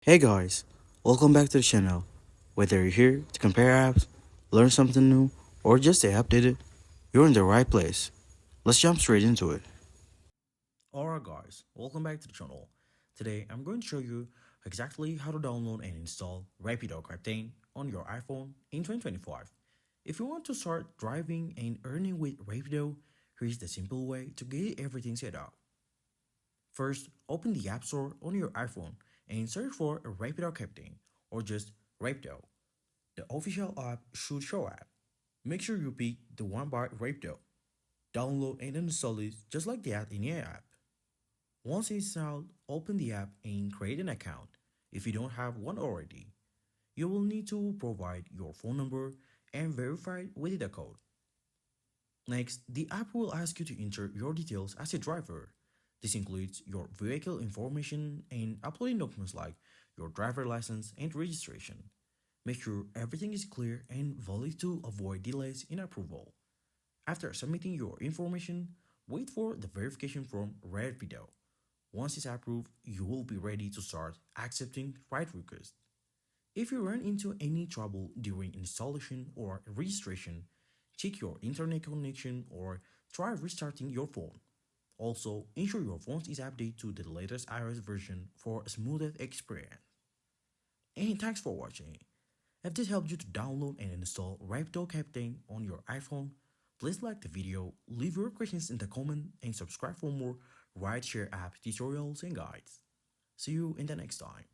Hey guys, welcome back to the channel. Whether you're here to compare apps, learn something new, or just stay updated, you're in the right place. Let's jump straight into it. Alright guys, welcome back to the channel. Today I'm going to show you exactly how to download and install Rapido Captain on your iPhone in 2025. If you want to start driving and earning with Rapido, here's the simple way to get everything set up. First, open the App Store on your iPhone and search for Rapido Captain or just Rapido. The official app should show up. Make sure you pick the one by Rapido. Download and install it just like that in your app. Once installed, open the app and create an account if you don't have one already. You will need to provide your phone number and verify it with a code. Next, the app will ask you to enter your details as a driver. This includes your vehicle information and uploading documents like your driver license and registration. Make sure everything is clear and valid to avoid delays in approval. After submitting your information, wait for the verification from Rapido. Once it's approved, you will be ready to start accepting ride requests. If you run into any trouble during installation or registration, check your internet connection or try restarting your phone. Also, ensure your phone is updated to the latest iOS version for a smoother experience. And thanks for watching. If this helped you to download and install Rapido Captain on your iPhone, please like the video, leave your questions in the comment, and subscribe for more ride share app tutorials and guides. See you in the next time.